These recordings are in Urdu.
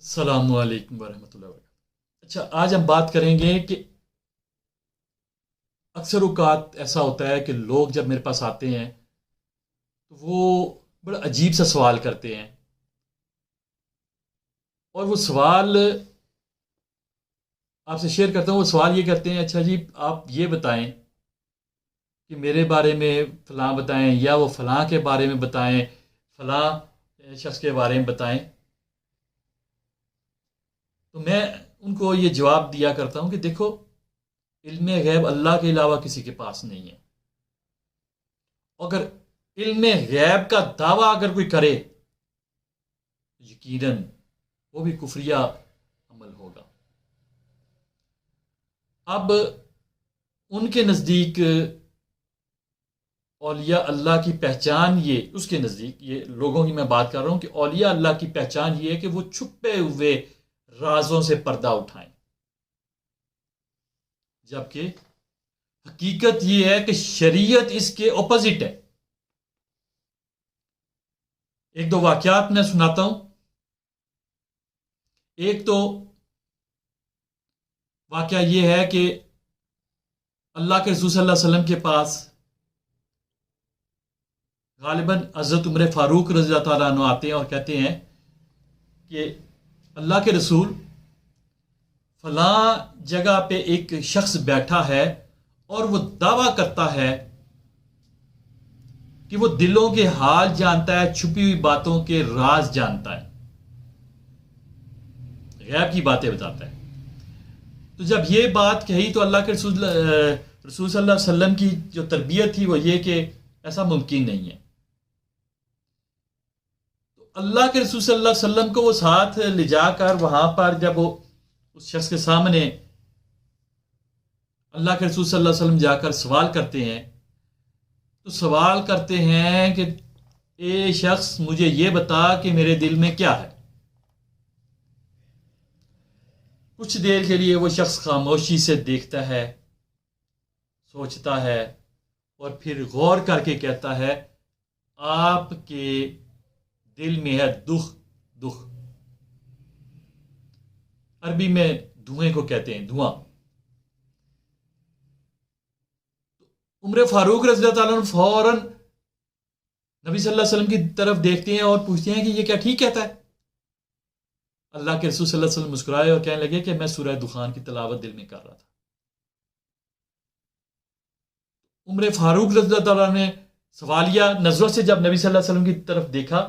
السلام علیکم ورحمۃ اللہ وبرکاتہ۔ اچھا، آج ہم بات کریں گے کہ اکثر اوقات ایسا ہوتا ہے کہ لوگ جب میرے پاس آتے ہیں تو وہ بڑا عجیب سا سوال کرتے ہیں، اور وہ سوال آپ سے شیئر کرتا ہوں۔ وہ سوال یہ کرتے ہیں، اچھا جی آپ یہ بتائیں کہ میرے بارے میں فلاں بتائیں، یا وہ فلاں کے بارے میں بتائیں، فلاں شخص کے بارے میں بتائیں۔ تو میں ان کو یہ جواب دیا کرتا ہوں کہ دیکھو، علم غیب اللہ کے علاوہ کسی کے پاس نہیں ہے۔ اگر علم غیب کا دعویٰ اگر کوئی کرے تو یقیناً وہ بھی کفریہ عمل ہوگا۔ اب ان کے نزدیک اولیاء اللہ کی پہچان، یہ اس کے نزدیک، یہ لوگوں کی میں بات کر رہا ہوں، کہ اولیاء اللہ کی پہچان یہ ہے کہ وہ چھپے ہوئے رازوں سے پردہ اٹھائیں، جبکہ حقیقت یہ ہے کہ شریعت اس کے اپوزٹ ہے۔ ایک دو واقعات میں سناتا ہوں۔ ایک تو واقعہ یہ ہے کہ اللہ کے رسول صلی اللہ علیہ وسلم کے پاس غالباً حضرت عمر فاروق رضی اللہ تعالیٰ عنہ آتے ہیں اور کہتے ہیں کہ اللہ کے رسول، فلاں جگہ پہ ایک شخص بیٹھا ہے اور وہ دعویٰ کرتا ہے کہ وہ دلوں کے حال جانتا ہے، چھپی ہوئی باتوں کے راز جانتا ہے، غیب کی باتیں بتاتا ہے۔ تو جب یہ بات کہی تو اللہ کے رسول صلی اللہ علیہ وسلم کی جو تربیت تھی وہ یہ کہ ایسا ممکن نہیں ہے۔ تو اللہ کے رسول صلی اللہ علیہ وسلم کو وہ ساتھ لے جا کر وہاں پر جب وہ اس شخص کے سامنے اللہ کے رسول صلی اللہ علیہ وسلم جا کر سوال کرتے ہیں، تو سوال کرتے ہیں کہ اے شخص، مجھے یہ بتا کہ میرے دل میں کیا ہے۔ کچھ دیر کے لیے وہ شخص خاموشی سے دیکھتا ہے، سوچتا ہے، اور پھر غور کر کے کہتا ہے، آپ کے دل میں ہے دکھ۔ دکھ عربی میں دھوئیں کو کہتے ہیں، دھواں۔ عمر فاروق رضی اللہ تعالیٰ عنہ فوراً نبی صلی اللہ علیہ وسلم کی طرف دیکھتے ہیں اور پوچھتے ہیں کہ یہ کیا ٹھیک کہتا ہے؟ اللہ کے رسول صلی اللہ علیہ وسلم مسکرائے اور کہنے لگے کہ میں سورہ دخان کی تلاوت دل میں کر رہا تھا۔ عمر فاروق رضی اللہ تعالیٰ نے سوالیہ نظروں سے جب نبی صلی اللہ علیہ وسلم کی طرف دیکھا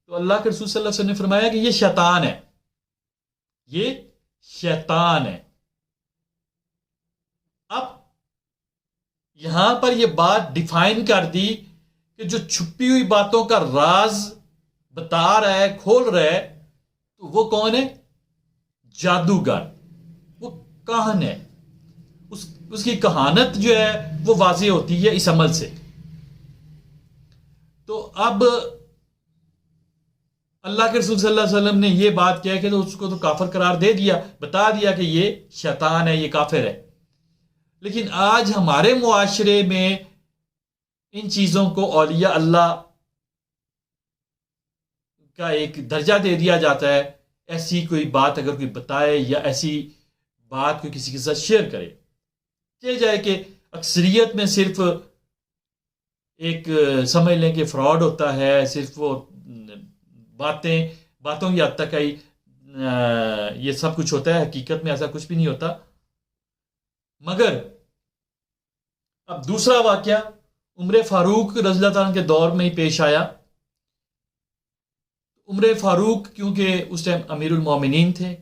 تو اللہ کے رسول صلی اللہ علیہ وسلم نے فرمایا کہ یہ شیطان ہے، یہ شیطان ہے۔ اب یہاں پر یہ بات ڈیفائن کر دی کہ جو چھپی ہوئی باتوں کا راز بتا رہا ہے، کھول رہا ہے، تو وہ کون ہے؟ جادوگر، وہ کاہن ہے۔ اس کی کہانت جو ہے وہ واضح ہوتی ہے اس عمل سے۔ تو اب اللہ کے رسول صلی اللہ علیہ وسلم نے یہ بات کیا کہ تو اس کو تو کافر قرار دے دیا، بتا دیا کہ یہ شیطان ہے، یہ کافر ہے۔ لیکن آج ہمارے معاشرے میں ان چیزوں کو اولیاء اللہ کا ایک درجہ دے دیا جاتا ہے۔ ایسی کوئی بات اگر کوئی بتائے یا ایسی بات کوئی کسی کے ساتھ شیئر کرے، یہ جائے کہ اکثریت میں صرف ایک سمجھ لیں کہ فراڈ ہوتا ہے، صرف وہ باتوں کی حد تک یہ سب کچھ ہوتا ہے، حقیقت میں ایسا کچھ بھی نہیں ہوتا۔ مگر اب دوسرا واقعہ عمر فاروق رضی اللہ عنہ کے دور میں ہی پیش آیا۔ عمر فاروق کیونکہ اس ٹائم امیر المومنین تھے،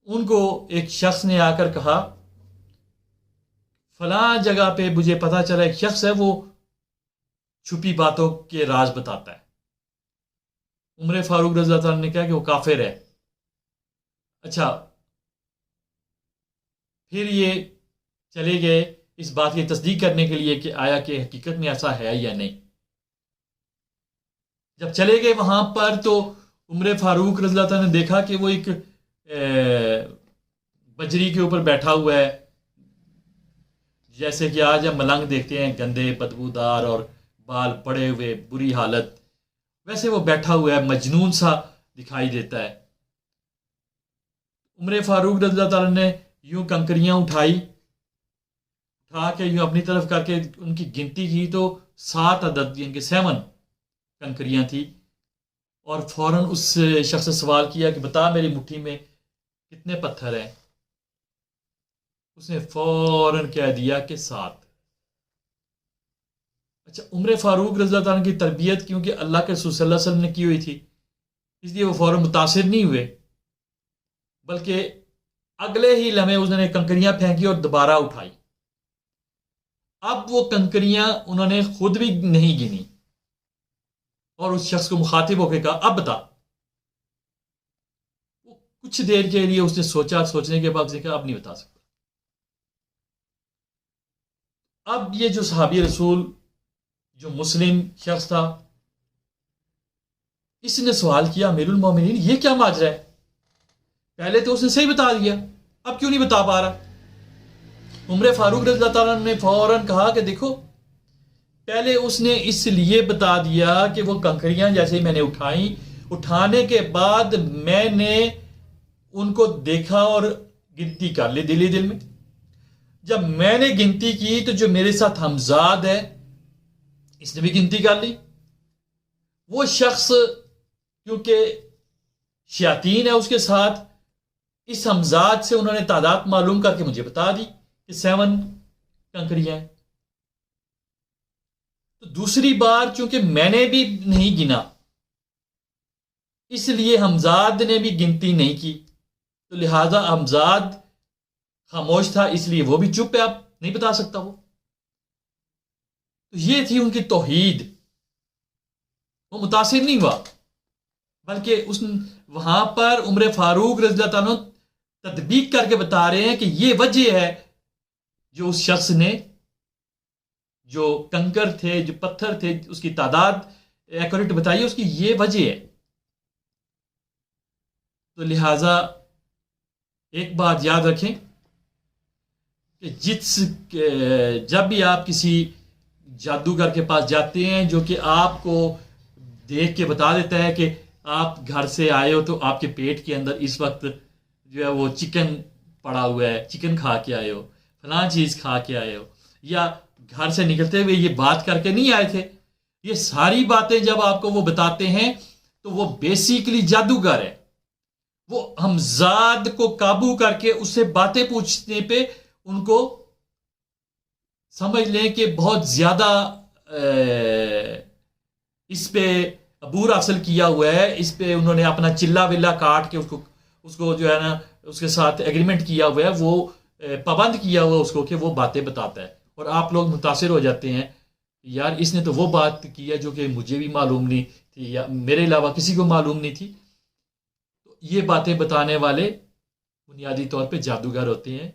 ان کو ایک شخص نے آ کر کہا، فلاں جگہ پہ مجھے پتا چلا ایک شخص ہے، وہ چھپی باتوں کے راز بتاتا ہے۔ عمر فاروق رضی اللہ عنہ نے کہا کہ وہ کافر ہے۔ اچھا، پھر یہ چلے گئے اس بات کی تصدیق کرنے کے لیے کہ آیا کہ حقیقت میں ایسا ہے یا نہیں۔ جب چلے گئے وہاں پر تو عمر فاروق رضی اللہ عنہ نے دیکھا کہ وہ ایک بجری کے اوپر بیٹھا ہوا ہے، جیسے کہ آج ہم ملنگ دیکھتے ہیں، گندے، بدبودار اور بال پڑے ہوئے، بری حالت، ویسے وہ بیٹھا ہوا ہے، مجنون سا دکھائی دیتا ہے. عمر فاروق رضی اللہ تعالیٰ نے یوں کنکریاں اٹھا کے یوں اپنی طرف کر کے ان کی گنتی کی تو 7 عدد یعنی کہ 7 کنکریاں تھی. اور فوراً اس شخص سے سوال کیا کہ بتا میری مٹھی میں کتنے پتھر ہیں. اس نے فوراً کہہ دیا کہ 7. اچھا، عمر فاروق رضی اللہ تعالیٰ کی تربیت کیونکہ اللہ کے رسول صلی اللہ علیہ وسلم نے کی ہوئی تھی، اس لیے وہ فوراً متاثر نہیں ہوئے، بلکہ اگلے ہی لمحے اس نے کنکریاں پھینکی اور دوبارہ اٹھائی. اب وہ کنکریاں انہوں نے خود بھی نہیں گنی اور اس شخص کو مخاطب ہو کے کہا اب بتا. وہ کچھ دیر کے لیے اس نے سوچا، سوچنے کے بعد اس نے کہا اب نہیں بتا سکتا. اب یہ جو صحابی رسول جو مسلم شخص تھا، اس نے سوال کیا امیر المومنین یہ کیا ماجرا ہے؟ پہلے تو اس نے صحیح بتا دیا، اب کیوں نہیں بتا پا رہا؟ عمر فاروق رضی اللہ تعالیٰ نے فوراً کہا کہ دیکھو، پہلے اس نے اس لیے بتا دیا کہ وہ کنکریاں جیسے ہی میں نے اٹھائیں، اٹھانے کے بعد میں نے ان کو دیکھا اور گنتی کر لی دل میں. جب میں نے گنتی کی تو جو میرے ساتھ ہمزاد ہے اس نے بھی گنتی کر لی. وہ شخص کیونکہ شیاطین ہے اس کے ساتھ، اس ہمزاد سے انہوں نے تعداد معلوم کر کے مجھے بتا دی کہ 7 کنکریاں ہیں. تو دوسری بار چونکہ میں نے بھی نہیں گنا، اس لیے ہمزاد نے بھی گنتی نہیں کی، تو لہذا ہمزاد خاموش تھا، اس لیے وہ بھی چپ ہے، اب نہیں بتا سکتا وہ. تو یہ تھی ان کی توحید. وہ متاثر نہیں ہوا، بلکہ وہاں پر عمر فاروق رضی اللہ عنہ تطبیق کر کے بتا رہے ہیں کہ یہ وجہ ہے جو اس شخص نے جو کنکر تھے، جو پتھر تھے، اس کی تعداد ایکوریٹ بتائی، اس کی یہ وجہ ہے. تو لہذا ایک بات یاد رکھیں کہ جب بھی آپ کسی جادوگر کے پاس جاتے ہیں جو کہ آپ کو دیکھ کے بتا دیتا ہے کہ آپ گھر سے آئے ہو تو آپ کے پیٹ کے اندر اس وقت جو ہے وہ چکن پڑا ہوا ہے، چکن کھا کے آئے ہو، فلاں چیز کھا کے آئے ہو، یا گھر سے نکلتے ہوئے یہ بات کر کے نہیں آئے تھے، یہ ساری باتیں جب آپ کو وہ بتاتے ہیں تو وہ بیسیکلی جادوگر ہے. وہ ہمزاد کو قابو کر کے اس سے باتیں پوچھنے پہ ان کو سمجھ لیں کہ بہت زیادہ اس پہ عبور حاصل کیا ہوا ہے، اس پہ انہوں نے اپنا چلا ولا کاٹ کے اس کو جو ہے نا اس کے ساتھ ایگریمنٹ کیا ہوا ہے، وہ پابند کیا ہوا اس کو کہ وہ باتیں بتاتا ہے. اور آپ لوگ متاثر ہو جاتے ہیں یار اس نے تو وہ بات کی ہے جو کہ مجھے بھی معلوم نہیں تھی یا میرے علاوہ کسی کو معلوم نہیں تھی. تو یہ باتیں بتانے والے بنیادی طور پہ جادوگر ہوتے ہیں،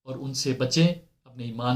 اور ان سے بچیں، اپنے ایمان